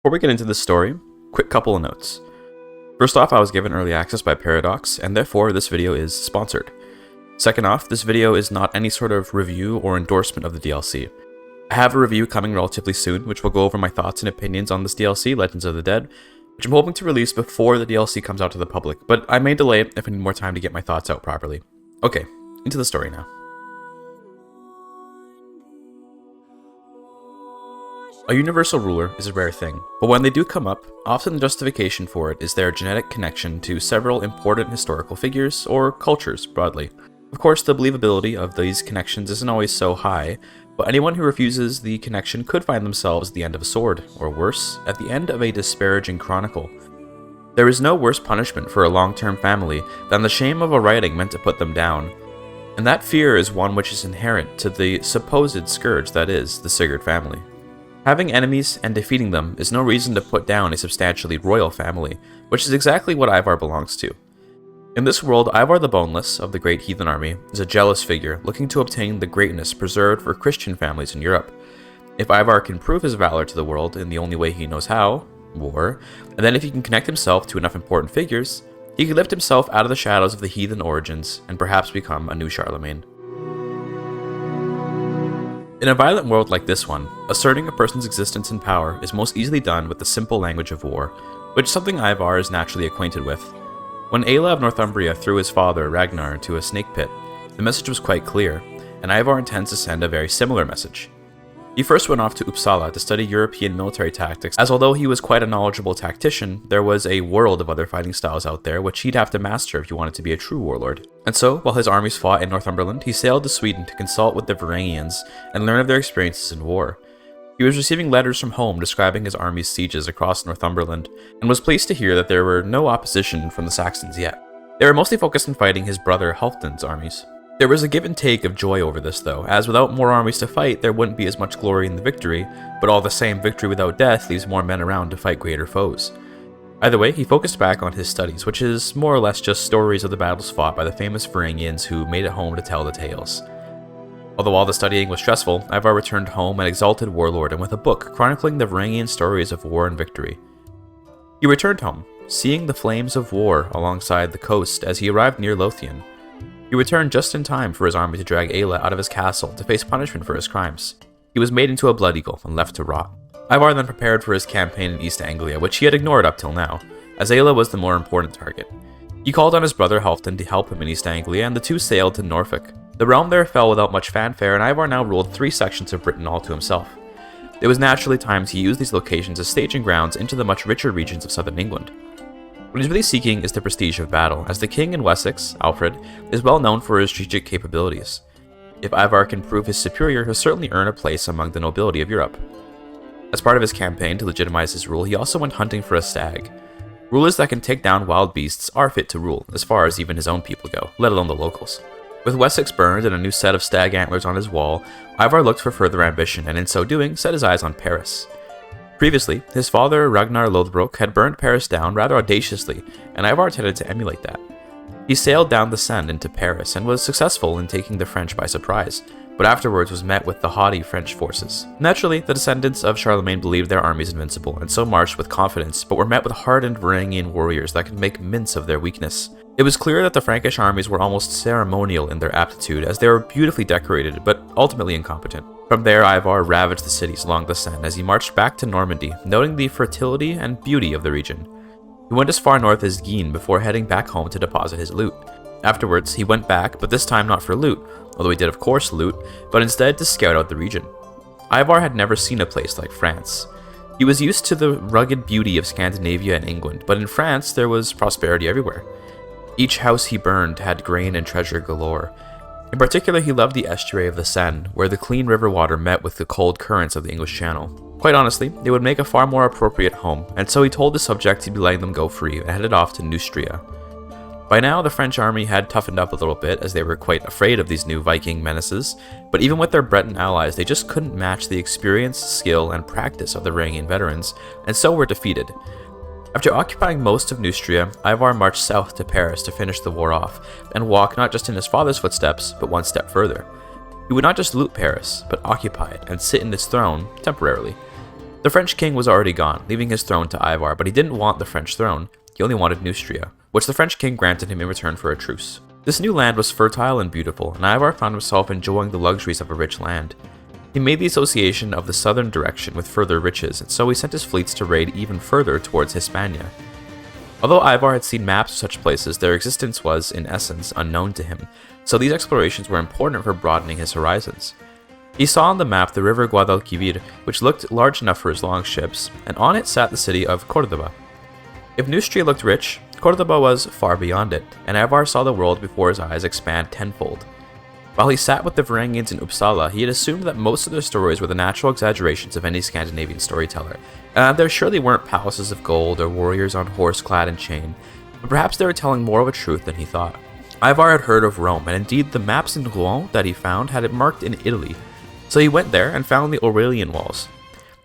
Before we get into this story, quick couple of notes. First off, I was given early access by Paradox, and therefore this video is sponsored. Second off, this video is not any sort of review or endorsement of the DLC. I have a review coming relatively soon, which will go over my thoughts and opinions on this DLC, Legends of the Dead, which I'm hoping to release before the DLC comes out to the public, but I may delay it if I need more time to get my thoughts out properly. Okay, into the story now. A universal ruler is a rare thing, but when they do come up, often the justification for it is their genetic connection to several important historical figures, or cultures broadly. Of course, the believability of these connections isn't always so high, but anyone who refuses the connection could find themselves at the end of a sword, or worse, at the end of a disparaging chronicle. There is no worse punishment for a long-term family than the shame of a writing meant to put them down, and that fear is one which is inherent to the supposed scourge that is the Sigurd family. Having enemies and defeating them is no reason to put down a substantially royal family, which is exactly what Ivar belongs to. In this world, Ivar the Boneless of the great heathen army is a jealous figure looking to obtain the greatness preserved for Christian families in Europe. If Ivar can prove his valor to the world in the only way he knows how, war, and then if he can connect himself to enough important figures, he could lift himself out of the shadows of the heathen origins and perhaps become a new Charlemagne. In a violent world like this one, asserting a person's existence and power is most easily done with the simple language of war, which is something Ivar is naturally acquainted with. When Aelle of Northumbria threw his father, Ragnar, into a snake pit, the message was quite clear, and Ivar intends to send a very similar message. He first went off to Uppsala to study European military tactics, as although he was quite a knowledgeable tactician, there was a world of other fighting styles out there which he'd have to master if he wanted to be a true warlord. And so, while his armies fought in Northumberland, he sailed to Sweden to consult with the Varangians and learn of their experiences in war. He was receiving letters from home describing his army's sieges across Northumberland, and was pleased to hear that there were no opposition from the Saxons yet. They were mostly focused on fighting his brother Halfdan's armies. There was a give and take of joy over this though, as without more armies to fight, there wouldn't be as much glory in the victory, but all the same, victory without death leaves more men around to fight greater foes. Either way, he focused back on his studies, which is more or less just stories of the battles fought by the famous Varangians who made it home to tell the tales. Although all the studying was stressful, Ivar returned home an exalted warlord and with a book chronicling the Varangian stories of war and victory. He returned home, seeing the flames of war alongside the coast as he arrived near Lothian. He returned just in time for his army to drag Aelle out of his castle to face punishment for his crimes. He was made into a blood eagle and left to rot. Ivar then prepared for his campaign in East Anglia, which he had ignored up till now, as Aelle was the more important target. He called on his brother Halfdan to help him in East Anglia, and the two sailed to Norfolk. The realm there fell without much fanfare, and Ivar now ruled 3 sections of Britain all to himself. It was naturally time he used these locations as staging grounds into the much richer regions of southern England. What he's really seeking is the prestige of battle, as the king in Wessex, Alfred, is well known for his strategic capabilities. If Ivar can prove his superior, he'll certainly earn a place among the nobility of Europe. As part of his campaign to legitimize his rule, he also went hunting for a stag. Rulers that can take down wild beasts are fit to rule, as far as even his own people go, let alone the locals. With Wessex burned and a new set of stag antlers on his wall, Ivar looked for further ambition, and in so doing, set his eyes on Paris. Previously, his father Ragnar Lothbrok had burned Paris down rather audaciously, and Ivar intended to emulate that. He sailed down the Seine into Paris and was successful in taking the French by surprise, but afterwards was met with the haughty French forces. Naturally, the descendants of Charlemagne believed their armies invincible, and so marched with confidence, but were met with hardened Varangian warriors that could make mince of their weakness. It was clear that the Frankish armies were almost ceremonial in their aptitude, as they were beautifully decorated, but ultimately incompetent. From there, Ivar ravaged the cities along the Seine as he marched back to Normandy, noting the fertility and beauty of the region. He went as far north as Guienne before heading back home to deposit his loot. Afterwards, he went back, but this time not for loot, although he did of course loot, but instead to scout out the region. Ivar had never seen a place like France. He was used to the rugged beauty of Scandinavia and England, but in France there was prosperity everywhere. Each house he burned had grain and treasure galore. In particular, he loved the estuary of the Seine, where the clean river water met with the cold currents of the English Channel. Quite honestly, they would make a far more appropriate home, and so he told his subjects he'd be letting them go free and headed off to Neustria. By now, the French army had toughened up a little bit as they were quite afraid of these new Viking menaces, but even with their Breton allies, they just couldn't match the experience, skill, and practice of the Varangian veterans, and so were defeated. After occupying most of Neustria, Ivar marched south to Paris to finish the war off, and walk not just in his father's footsteps, but one step further. He would not just loot Paris, but occupy it and sit in its throne temporarily. The French king was already gone, leaving his throne to Ivar, but he didn't want the French throne. He only wanted Neustria, which the French king granted him in return for a truce. This new land was fertile and beautiful, and Ivar found himself enjoying the luxuries of a rich land. He made the association of the southern direction with further riches, and so he sent his fleets to raid even further towards Hispania. Although Ivar had seen maps of such places, their existence was, in essence, unknown to him, so these explorations were important for broadening his horizons. He saw on the map the river Guadalquivir, which looked large enough for his longships, and on it sat the city of Córdoba. If Neustria looked rich, Córdoba was far beyond it, and Ivar saw the world before his eyes expand tenfold. While he sat with the Varangians in Uppsala, he had assumed that most of their stories were the natural exaggerations of any Scandinavian storyteller, and there surely weren't palaces of gold or warriors on horse clad in chain, but perhaps they were telling more of a truth than he thought. Ivar had heard of Rome, and indeed the maps in Rouen that he found had it marked in Italy, so he went there and found the Aurelian walls.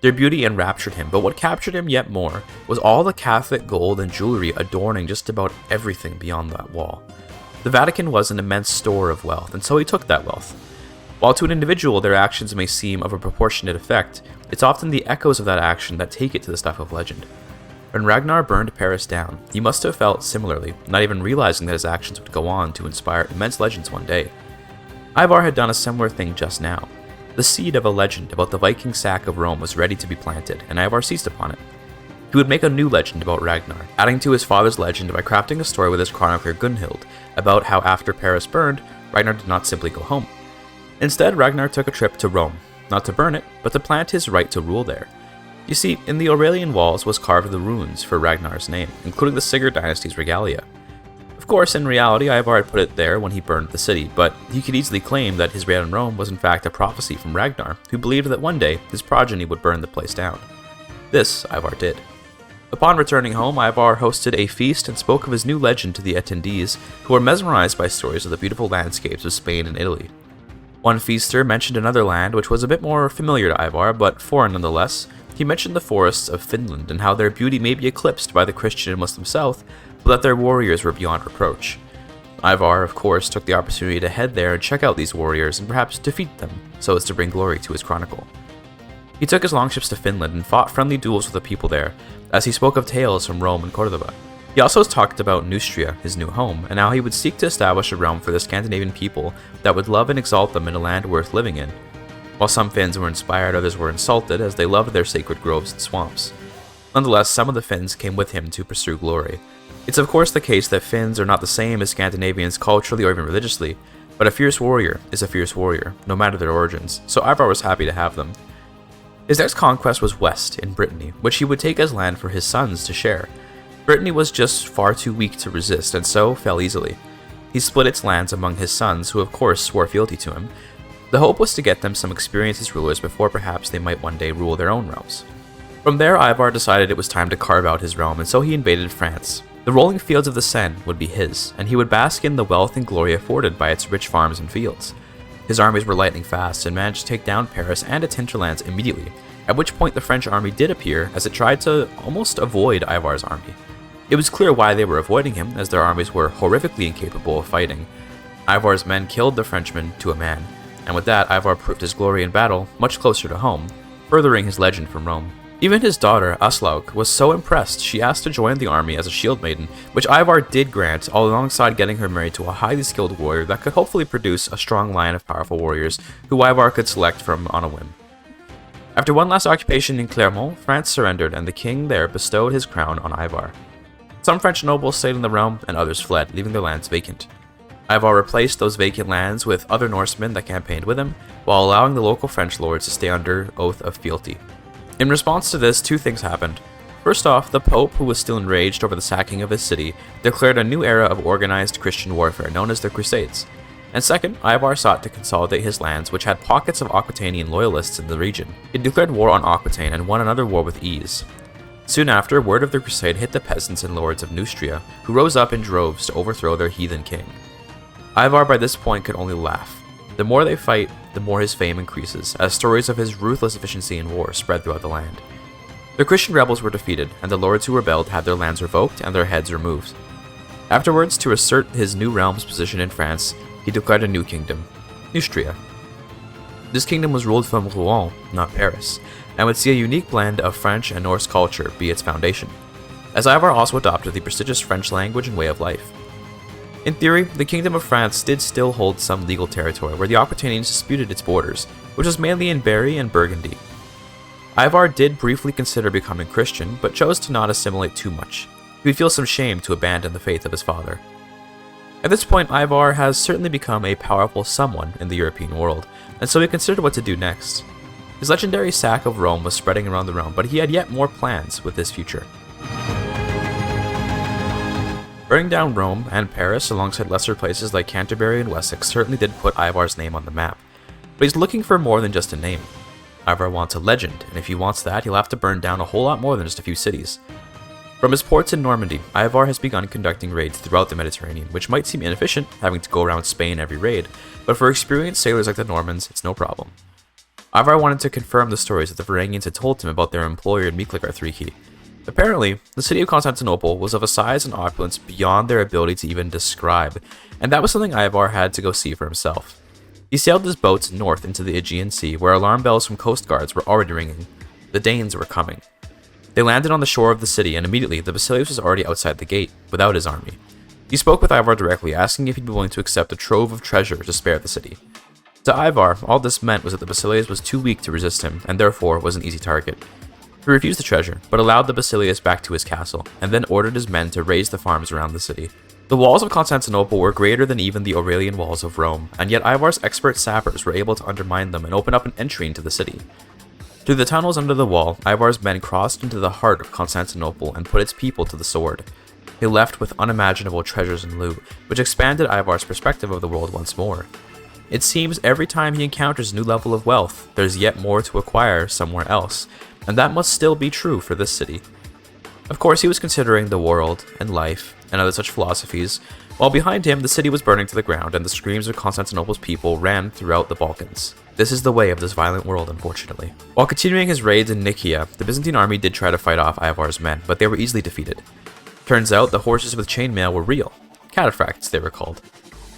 Their beauty enraptured him, but what captured him yet more was all the Catholic gold and jewelry adorning just about everything beyond that wall. The Vatican was an immense store of wealth, and so he took that wealth. While to an individual their actions may seem of a proportionate effect, it's often the echoes of that action that take it to the stuff of legend. When Ragnar burned Paris down, he must have felt similarly, not even realizing that his actions would go on to inspire immense legends one day. Ivar had done a similar thing just now. The seed of a legend about the Viking sack of Rome was ready to be planted, and Ivar seized upon it. He would make a new legend about Ragnar, adding to his father's legend by crafting a story with his chronicler Gunhild about how after Paris burned, Ragnar did not simply go home. Instead, Ragnar took a trip to Rome, not to burn it, but to plant his right to rule there. You see, in the Aurelian walls was carved the runes for Ragnar's name, including the Sigurd dynasty's regalia. Of course, in reality, Ivar had put it there when he burned the city, but he could easily claim that his raid on Rome was in fact a prophecy from Ragnar, who believed that one day his progeny would burn the place down. This Ivar did. Upon returning home, Ivar hosted a feast and spoke of his new legend to the attendees, who were mesmerized by stories of the beautiful landscapes of Spain and Italy. One feaster mentioned another land which was a bit more familiar to Ivar, but foreign nonetheless. He mentioned the forests of Finland and how their beauty may be eclipsed by the Christian and Muslim south, but that their warriors were beyond reproach. Ivar, of course, took the opportunity to head there and check out these warriors and perhaps defeat them, so as to bring glory to his chronicle. He took his longships to Finland and fought friendly duels with the people there, as he spoke of tales from Rome and Córdoba. He also talked about Neustria, his new home, and how he would seek to establish a realm for the Scandinavian people that would love and exalt them in a land worth living in. While some Finns were inspired, others were insulted, as they loved their sacred groves and swamps. Nonetheless, some of the Finns came with him to pursue glory. It's of course the case that Finns are not the same as Scandinavians culturally or even religiously, but a fierce warrior is a fierce warrior, no matter their origins, so Ivar was happy to have them. His next conquest was west, in Brittany, which he would take as land for his sons to share. Brittany was just far too weak to resist, and so fell easily. He split its lands among his sons, who of course swore fealty to him. The hope was to get them some experience as rulers before perhaps they might one day rule their own realms. From there, Ivar decided it was time to carve out his realm, and so he invaded France. The rolling fields of the Seine would be his, and he would bask in the wealth and glory afforded by its rich farms and fields. His armies were lightning fast and managed to take down Paris and its hinterlands immediately, at which point the French army did appear as it tried to almost avoid Ivar's army. It was clear why they were avoiding him, as their armies were horrifically incapable of fighting. Ivar's men killed the Frenchmen to a man, and with that Ivar proved his glory in battle much closer to home, furthering his legend from Rome. Even his daughter, Aslaug, was so impressed she asked to join the army as a shield maiden, which Ivar did grant, all alongside getting her married to a highly skilled warrior that could hopefully produce a strong line of powerful warriors who Ivar could select from on a whim. After one last occupation in Clermont, France surrendered, and the king there bestowed his crown on Ivar. Some French nobles stayed in the realm, and others fled, leaving their lands vacant. Ivar replaced those vacant lands with other Norsemen that campaigned with him, while allowing the local French lords to stay under oath of fealty. In response to this, two things happened. First off, the Pope, who was still enraged over the sacking of his city, declared a new era of organized Christian warfare known as the Crusades. And second, Ivar sought to consolidate his lands, which had pockets of Aquitanian loyalists in the region. He declared war on Aquitaine and won another war with ease. Soon after, word of the crusade hit the peasants and lords of Neustria, who rose up in droves to overthrow their heathen king. Ivar by this point could only laugh. The more they fight, the more his fame increases, as stories of his ruthless efficiency in war spread throughout the land. The Christian rebels were defeated, and the lords who rebelled had their lands revoked and their heads removed. Afterwards, to assert his new realm's position in France, he declared a new kingdom, Neustria. This kingdom was ruled from Rouen, not Paris, and would see a unique blend of French and Norse culture be its foundation, as Ivar also adopted the prestigious French language and way of life. In theory, the Kingdom of France did still hold some legal territory where the Aquitanians disputed its borders, which was mainly in Berry and Burgundy. Ivar did briefly consider becoming Christian, but chose to not assimilate too much. He would feel some shame to abandon the faith of his father. At this point, Ivar has certainly become a powerful someone in the European world, and so he considered what to do next. His legendary sack of Rome was spreading around the realm, but he had yet more plans with his future. Burning down Rome and Paris alongside lesser places like Canterbury and Wessex certainly did put Ivar's name on the map, but he's looking for more than just a name. Ivar wants a legend, and if he wants that, he'll have to burn down a whole lot more than just a few cities. From his ports in Normandy, Ivar has begun conducting raids throughout the Mediterranean, which might seem inefficient, having to go around Spain every raid, but for experienced sailors like the Normans, it's no problem. Ivar wanted to confirm the stories that the Varangians had told him about their employer in Miklagard. Apparently, the city of Constantinople was of a size and opulence beyond their ability to even describe, and that was something Ivar had to go see for himself. He sailed his boats north into the Aegean Sea, where alarm bells from coast guards were already ringing. The Danes were coming. They landed on the shore of the city, and immediately the Basileus was already outside the gate, without his army. He spoke with Ivar directly, asking if he'd be willing to accept a trove of treasure to spare the city. To Ivar, all this meant was that the Basileus was too weak to resist him, and therefore was an easy target. He refused the treasure, but allowed the Basileus back to his castle, and then ordered his men to raise the farms around the city. The walls of Constantinople were greater than even the Aurelian walls of Rome, and yet Ivar's expert sappers were able to undermine them and open up an entry into the city. Through the tunnels under the wall, Ivar's men crossed into the heart of Constantinople and put its people to the sword. They left with unimaginable treasures and loot, which expanded Ivar's perspective of the world once more. It seems every time he encounters a new level of wealth, there's yet more to acquire somewhere else, and that must still be true for this city. Of course, he was considering the world and life and other such philosophies, while behind him the city was burning to the ground and the screams of Constantinople's people ran throughout the Balkans. This is the way of this violent world, unfortunately. While continuing his raids in Nicaea, the Byzantine army did try to fight off Ivar's men, but they were easily defeated. Turns out the horses with chainmail were real. Cataphracts, they were called.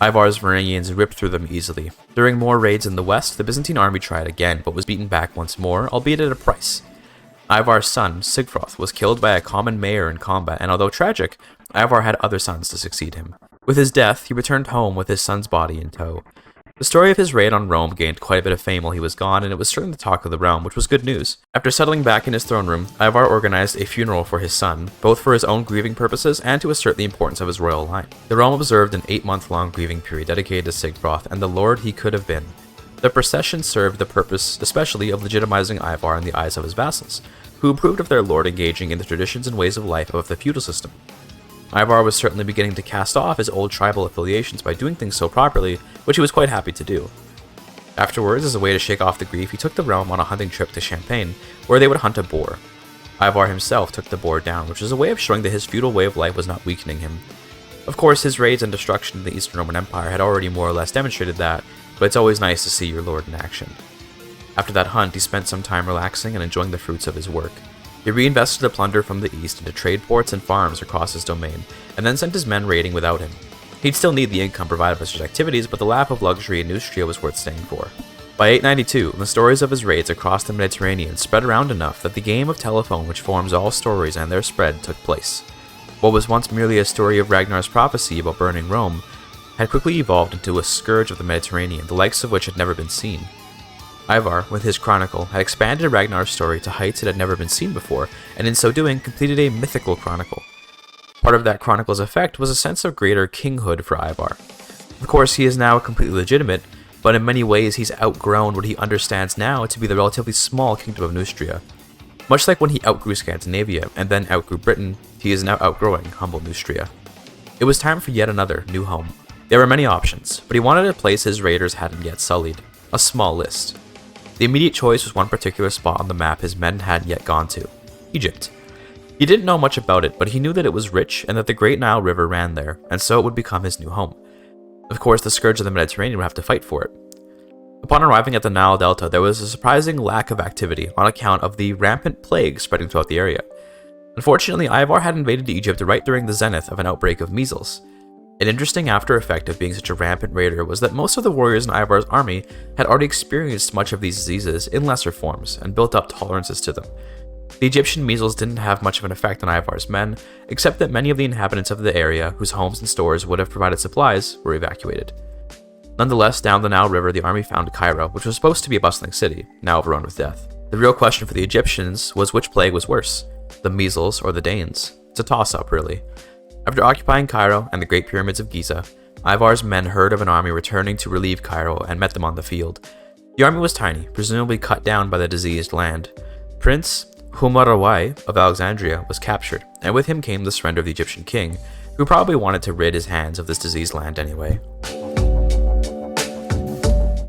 Ivar's Varangians ripped through them easily. During more raids in the west, the Byzantine army tried again, but was beaten back once more, albeit at a price. Ivar's son, Sigfroth, was killed by a common mayor in combat, and although tragic, Ivar had other sons to succeed him. With his death, he returned home with his son's body in tow. The story of his raid on Rome gained quite a bit of fame while he was gone, and it was certainly the talk of the realm, which was good news. After settling back in his throne room, Ivar organized a funeral for his son, both for his own grieving purposes and to assert the importance of his royal line. The realm observed an 8-month-long grieving period dedicated to Sigfroth and the lord he could have been. The procession served the purpose especially of legitimizing Ivar in the eyes of his vassals, who approved of their lord engaging in the traditions and ways of life of the feudal system. Ivar was certainly beginning to cast off his old tribal affiliations by doing things so properly, which he was quite happy to do. Afterwards, as a way to shake off the grief, he took the realm on a hunting trip to Champagne, where they would hunt a boar. Ivar himself took the boar down, which was a way of showing that his feudal way of life was not weakening him. Of course, his raids and destruction in the Eastern Roman Empire had already more or less demonstrated that, but it's always nice to see your lord in action. After that hunt, he spent some time relaxing and enjoying the fruits of his work. He reinvested the plunder from the east into trade ports and farms across his domain, and then sent his men raiding without him. He'd still need the income provided by such activities, but the lap of luxury in Neustria was worth staying for. By 892, the stories of his raids across the Mediterranean spread around enough that the game of telephone which forms all stories and their spread took place. What was once merely a story of Ragnar's prophecy about burning Rome had quickly evolved into a scourge of the Mediterranean, the likes of which had never been seen. Ivar, with his chronicle, had expanded Ragnar's story to heights it had never been seen before, and in so doing completed a mythical chronicle. Part of that chronicle's effect was a sense of greater kinghood for Ivar. Of course, he is now completely legitimate, but in many ways he's outgrown what he understands now to be the relatively small kingdom of Neustria. Much like when he outgrew Scandinavia and then outgrew Britain, he is now outgrowing humble Neustria. It was time for yet another new home. There were many options, but he wanted a place his raiders hadn't yet sullied. A small list. The immediate choice was one particular spot on the map his men hadn't yet gone to. Egypt. He didn't know much about it, but he knew that it was rich and that the Great Nile River ran there, and so it would become his new home. Of course, the scourge of the Mediterranean would have to fight for it. Upon arriving at the Nile Delta, there was a surprising lack of activity on account of the rampant plague spreading throughout the area. Unfortunately, Ivar had invaded Egypt right during the zenith of an outbreak of measles. An interesting after effect of being such a rampant raider was that most of the warriors in Ivar's army had already experienced much of these diseases in lesser forms and built up tolerances to them. The Egyptian measles didn't have much of an effect on Ivar's men, except that many of the inhabitants of the area, whose homes and stores would have provided supplies, were evacuated. Nonetheless, down the Nile River, the army found Cairo, which was supposed to be a bustling city, now overrun with death. The real question for the Egyptians was which plague was worse, the measles or the Danes. It's a toss-up, really. After occupying Cairo and the Great Pyramids of Giza, Ivar's men heard of an army returning to relieve Cairo and met them on the field. The army was tiny, presumably cut down by the diseased land. Prince Humarawai of Alexandria was captured, and with him came the surrender of the Egyptian king, who probably wanted to rid his hands of this diseased land anyway.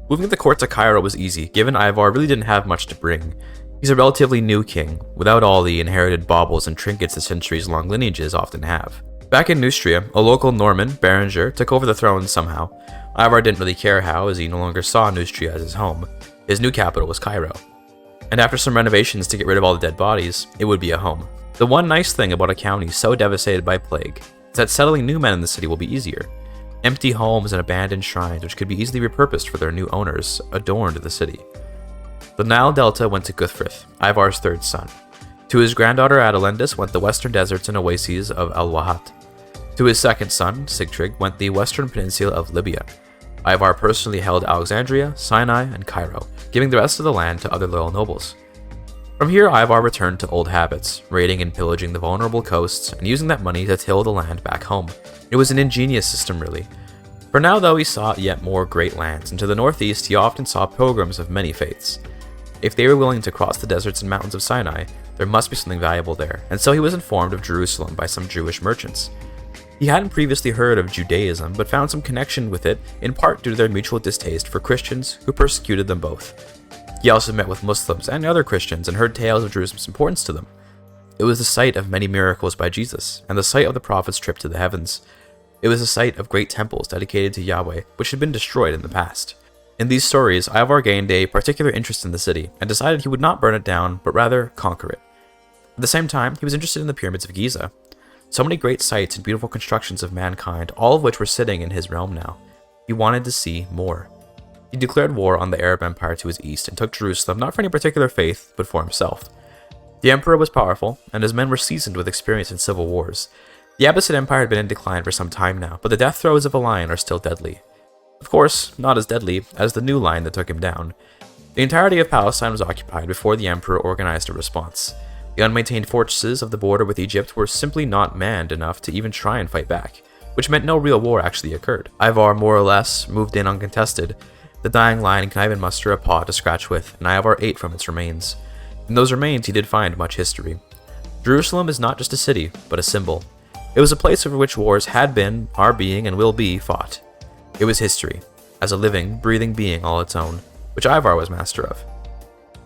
Moving the court to Cairo was easy, given Ivar really didn't have much to bring. He's a relatively new king, without all the inherited baubles and trinkets that centuries-long lineages often have. Back in Neustria, a local Norman, Berenger, took over the throne somehow. Ivar didn't really care how, as he no longer saw Neustria as his home. His new capital was Cairo. And after some renovations to get rid of all the dead bodies, it would be a home. The one nice thing about a county so devastated by plague is that settling new men in the city will be easier. Empty homes and abandoned shrines, which could be easily repurposed for their new owners, adorned the city. The Nile Delta went to Guthfrith, Ivar's third son. To his granddaughter Adelendis went the western deserts and oases of Al-Wahat. To his second son, Sigtryg, went the western peninsula of Libya. Ivar personally held Alexandria, Sinai, and Cairo, giving the rest of the land to other loyal nobles. From here, Ivar returned to old habits, raiding and pillaging the vulnerable coasts, and using that money to till the land back home. It was an ingenious system, really. For now, though, he sought yet more great lands, and to the northeast he often saw pilgrims of many faiths. If they were willing to cross the deserts and mountains of Sinai, there must be something valuable there, and so he was informed of Jerusalem by some Jewish merchants. He hadn't previously heard of Judaism, but found some connection with it, in part due to their mutual distaste for Christians who persecuted them both. He also met with Muslims and other Christians and heard tales of Jerusalem's importance to them. It was the site of many miracles by Jesus, and the site of the prophet's trip to the heavens. It was the site of great temples dedicated to Yahweh, which had been destroyed in the past. In these stories, Ivar gained a particular interest in the city, and decided he would not burn it down, but rather conquer it. At the same time, he was interested in the pyramids of Giza. So many great sites and beautiful constructions of mankind, all of which were sitting in his realm now. He wanted to see more. He declared war on the Arab Empire to his east and took Jerusalem not for any particular faith, but for himself. The emperor was powerful, and his men were seasoned with experience in civil wars. The Abbasid Empire had been in decline for some time now, but the death throes of a lion are still deadly. Of course, not as deadly as the new lion that took him down. The entirety of Palestine was occupied before the emperor organized a response. The unmaintained fortresses of the border with Egypt were simply not manned enough to even try and fight back, which meant no real war actually occurred. Ivar more or less moved in uncontested. The dying lion can even muster a paw to scratch with, and Ivar ate from its remains. In those remains he did find much history. Jerusalem is not just a city, but a symbol. It was a place over which wars had been, are being, and will be fought. It was history, as a living, breathing being all its own, which Ivar was master of.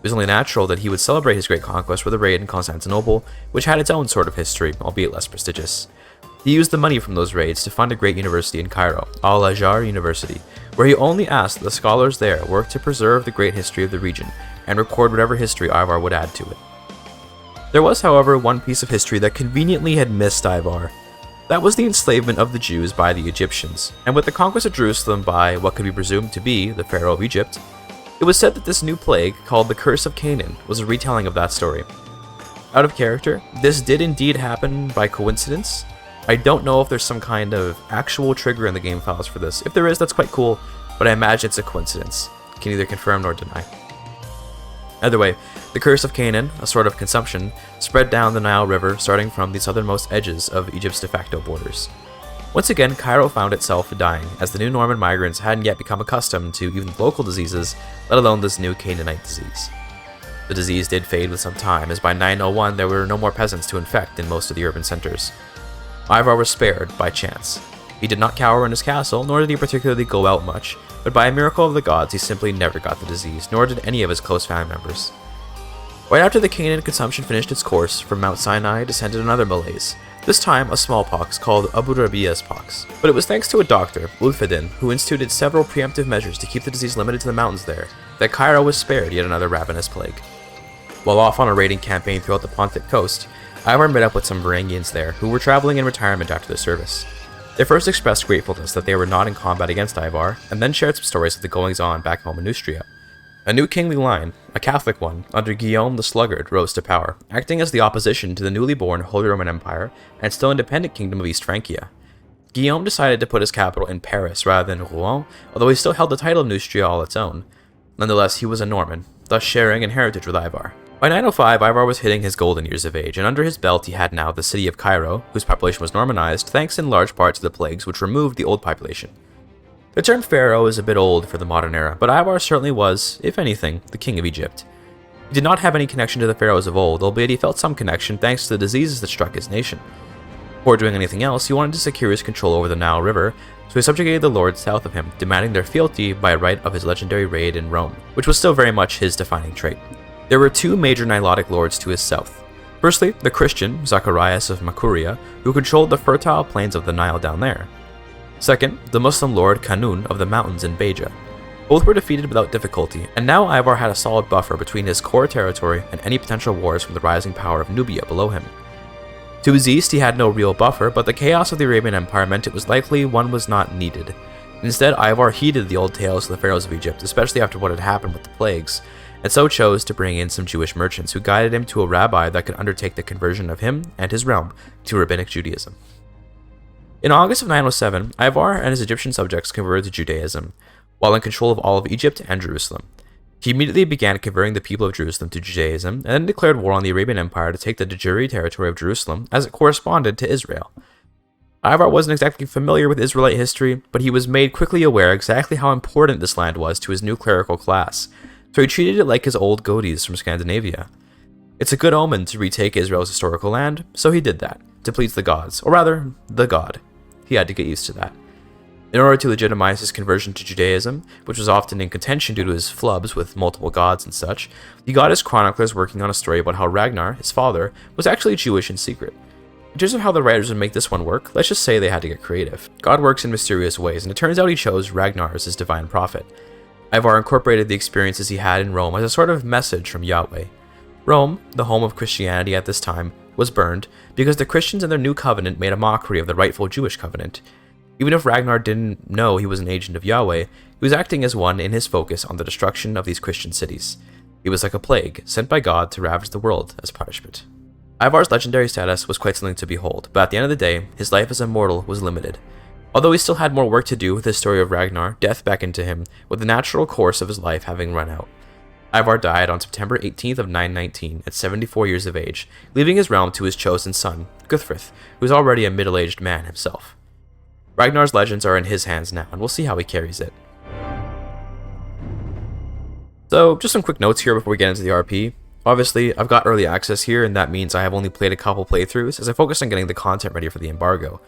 It was only natural that he would celebrate his great conquest with a raid in Constantinople, which had its own sort of history, albeit less prestigious. He used the money from those raids to fund a great university in Cairo, Al-Azhar University, where he only asked that the scholars there work to preserve the great history of the region, and record whatever history Ivar would add to it. There was, however, one piece of history that conveniently had missed Ivar. That was the enslavement of the Jews by the Egyptians, and with the conquest of Jerusalem by what could be presumed to be the Pharaoh of Egypt, it was said that this new plague, called the Curse of Canaan, was a retelling of that story. Out of character, this did indeed happen by coincidence. I don't know if there's some kind of actual trigger in the game files for this. If there is, that's quite cool, but I imagine it's a coincidence. Can neither confirm nor deny. Either way, the Curse of Canaan, a sort of consumption, spread down the Nile River starting from the southernmost edges of Egypt's de facto borders. Once again, Cairo found itself dying, as the new Norman migrants hadn't yet become accustomed to even local diseases, let alone this new Canaanite disease. The disease did fade with some time, as by 901 there were no more peasants to infect in most of the urban centers. Ivar was spared by chance. He did not cower in his castle, nor did he particularly go out much, but by a miracle of the gods he simply never got the disease, nor did any of his close family members. Right after the Canaan consumption finished its course, from Mount Sinai descended another malaise, this time a smallpox called Abu Rabia's pox. But it was thanks to a doctor, Ulfedin, who instituted several preemptive measures to keep the disease limited to the mountains there, that Cairo was spared yet another ravenous plague. While off on a raiding campaign throughout the Pontic coast, Ivar met up with some Varangians there, who were traveling in retirement after their service. They first expressed gratefulness that they were not in combat against Ivar, and then shared some stories of the goings-on back home in Neustria. A new kingly line, a Catholic one, under Guillaume the Sluggard rose to power, acting as the opposition to the newly born Holy Roman Empire and still independent kingdom of East Francia. Guillaume decided to put his capital in Paris rather than Rouen, although he still held the title of Neustria all its own. Nonetheless, he was a Norman, thus sharing in heritage with Ivar. By 905, Ivar was hitting his golden years of age, and under his belt he had now the city of Cairo, whose population was Normanized thanks in large part to the plagues which removed the old population. The term pharaoh is a bit old for the modern era, but Ivar certainly was, if anything, the king of Egypt. He did not have any connection to the pharaohs of old, albeit he felt some connection thanks to the diseases that struck his nation. Before doing anything else, he wanted to secure his control over the Nile River, so he subjugated the lords south of him, demanding their fealty by right of his legendary raid in Rome, which was still very much his defining trait. There were two major Nilotic lords to his south. Firstly, the Christian, Zacharias of Makuria, who controlled the fertile plains of the Nile down there. Second, the Muslim lord Kanun of the mountains in Beja. Both were defeated without difficulty, and now Ivar had a solid buffer between his core territory and any potential wars from the rising power of Nubia below him. To his east, he had no real buffer, but the chaos of the Arabian Empire meant it was likely one was not needed. Instead, Ivar heeded the old tales of the pharaohs of Egypt, especially after what had happened with the plagues, and so chose to bring in some Jewish merchants who guided him to a rabbi that could undertake the conversion of him and his realm to Rabbinic Judaism. In August of 907, Ivar and his Egyptian subjects converted to Judaism, while in control of all of Egypt and Jerusalem. He immediately began converting the people of Jerusalem to Judaism, and then declared war on the Arabian Empire to take the de jure territory of Jerusalem as it corresponded to Israel. Ivar wasn't exactly familiar with Israelite history, but he was made quickly aware exactly how important this land was to his new clerical class, so he treated it like his old goatees from Scandinavia. It's a good omen to retake Israel's historical land, so he did that, to please the gods, or rather, the god. He had to get used to that. In order to legitimize his conversion to Judaism, which was often in contention due to his flubs with multiple gods and such, he got his chroniclers working on a story about how Ragnar, his father, was actually Jewish in secret. In terms of how the writers would make this one work, let's just say they had to get creative. God works in mysterious ways, and it turns out he chose Ragnar as his divine prophet. Ivar incorporated the experiences he had in Rome as a sort of message from Yahweh. Rome, the home of Christianity at this time, was burned because the Christians in their new covenant made a mockery of the rightful Jewish covenant. Even if Ragnar didn't know he was an agent of Yahweh, he was acting as one in his focus on the destruction of these Christian cities. He was like a plague, sent by God to ravage the world as punishment. Ivar's legendary status was quite something to behold, but at the end of the day, his life as a mortal was limited. Although he still had more work to do with his story of Ragnar, death beckoned to him, with the natural course of his life having run out. Ivar died on September 18th of 919 at 74 years of age, leaving his realm to his chosen son, Guthfrith, who was already a middle-aged man himself. Ragnar's legends are in his hands now, and we'll see how he carries it. So, just some quick notes here before we get into the RP. Obviously, I've got early access here, and that means I have only played a couple playthroughs as I focus on getting the content ready for the embargo.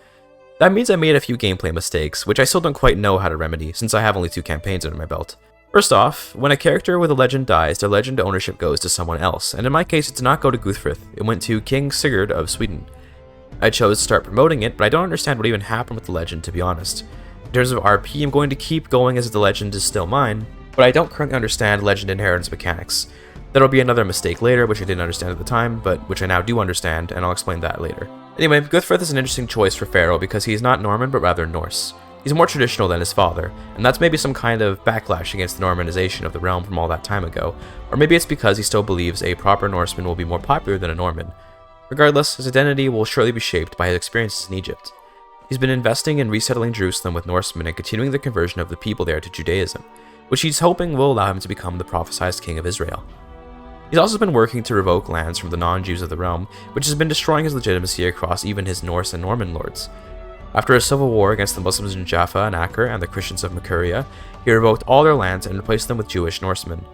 That means I made a few gameplay mistakes, which I still don't quite know how to remedy, since I have only 2 campaigns under my belt. First off, when a character with a legend dies, their legend ownership goes to someone else, and in my case it did not go to Guthfrith, it went to King Sigurd of Sweden. I chose to start promoting it, but I don't understand what even happened with the legend, to be honest. In terms of RP, I'm going to keep going as the legend is still mine, but I don't currently understand legend inheritance mechanics. That'll be another mistake later, which I didn't understand at the time, but which I now do understand, and I'll explain that later. Anyway, Guthfrith is an interesting choice for Pharaoh because he's not Norman, but rather Norse. He's more traditional than his father, and that's maybe some kind of backlash against the Normanization of the realm from all that time ago, or maybe it's because he still believes a proper Norseman will be more popular than a Norman. Regardless, his identity will surely be shaped by his experiences in Egypt. He's been investing in resettling Jerusalem with Norsemen and continuing the conversion of the people there to Judaism, which he's hoping will allow him to become the prophesied king of Israel. He's also been working to revoke lands from the non-Jews of the realm, which has been destroying his legitimacy across even his Norse and Norman lords. After a civil war against the Muslims in Jaffa and Acre and the Christians of Makuria, he revoked all their lands and replaced them with Jewish Norsemen.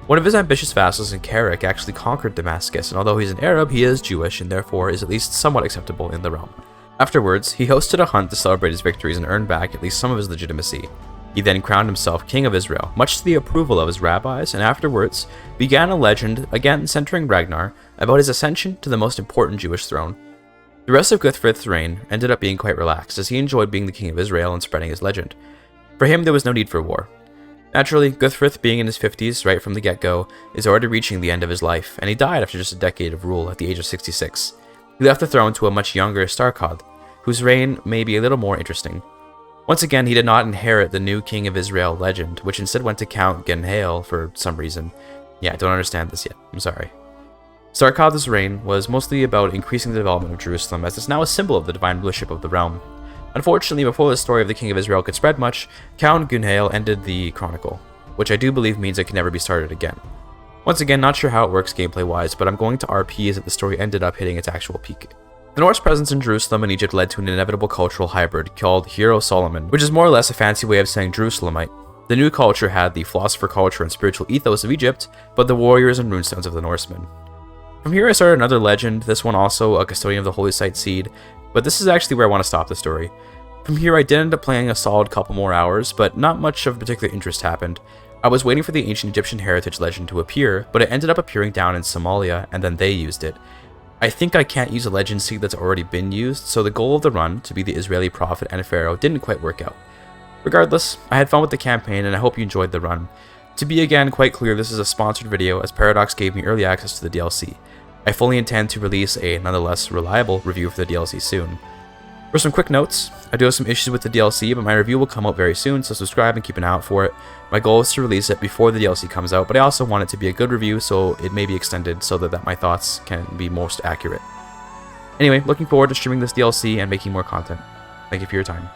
One of his ambitious vassals in Carrick actually conquered Damascus, and although he's an Arab, he is Jewish and therefore is at least somewhat acceptable in the realm. Afterwards, he hosted a hunt to celebrate his victories and earn back at least some of his legitimacy. He then crowned himself king of Israel, much to the approval of his rabbis, and afterwards began a legend, again centering Ragnar, about his ascension to the most important Jewish throne. The rest of Guthfrith's reign ended up being quite relaxed, as he enjoyed being the king of Israel and spreading his legend. For him, there was no need for war. Naturally, Guthfrith, being in his 50s right from the get-go, is already reaching the end of his life, and he died after just a decade of rule at the age of 66. He left the throne to a much younger Starkad, whose reign may be a little more interesting. Once again, he did not inherit the new King of Israel legend, which instead went to Count Genhael for some reason. Yeah, I don't understand this yet. I'm sorry. Sarkad's reign was mostly about increasing the development of Jerusalem, as it's now a symbol of the divine rulership of the realm. Unfortunately, before the story of the King of Israel could spread much, Count Genhael ended the chronicle, which I do believe means it can never be started again. Once again, not sure how it works gameplay-wise, but I'm going to RP as that the story ended up hitting its actual peak. The Norse presence in Jerusalem and Egypt led to an inevitable cultural hybrid called Hero Solomon, which is more or less a fancy way of saying Jerusalemite. The new culture had the philosopher culture and spiritual ethos of Egypt, but the warriors and runestones of the Norsemen. From here I started another legend, this one also a custodian of the holy site seed, but this is actually where I want to stop the story. From here I did end up playing a solid couple more hours, but not much of particular interest happened. I was waiting for the ancient Egyptian heritage legend to appear, but it ended up appearing down in Somalia, and then they used it. I think I can't use a legend seed that's already been used, so the goal of the run, to be the Israeli prophet and Pharaoh, didn't quite work out. Regardless, I had fun with the campaign and I hope you enjoyed the run. To be again quite clear, this is a sponsored video as Paradox gave me early access to the DLC. I fully intend to release a nonetheless reliable review for the DLC soon. For some quick notes, I do have some issues with the DLC, but my review will come out very soon, so subscribe and keep an eye out for it. My goal is to release it before the DLC comes out, but I also want it to be a good review, so it may be extended so that my thoughts can be most accurate. Anyway, looking forward to streaming this DLC and making more content. Thank you for your time.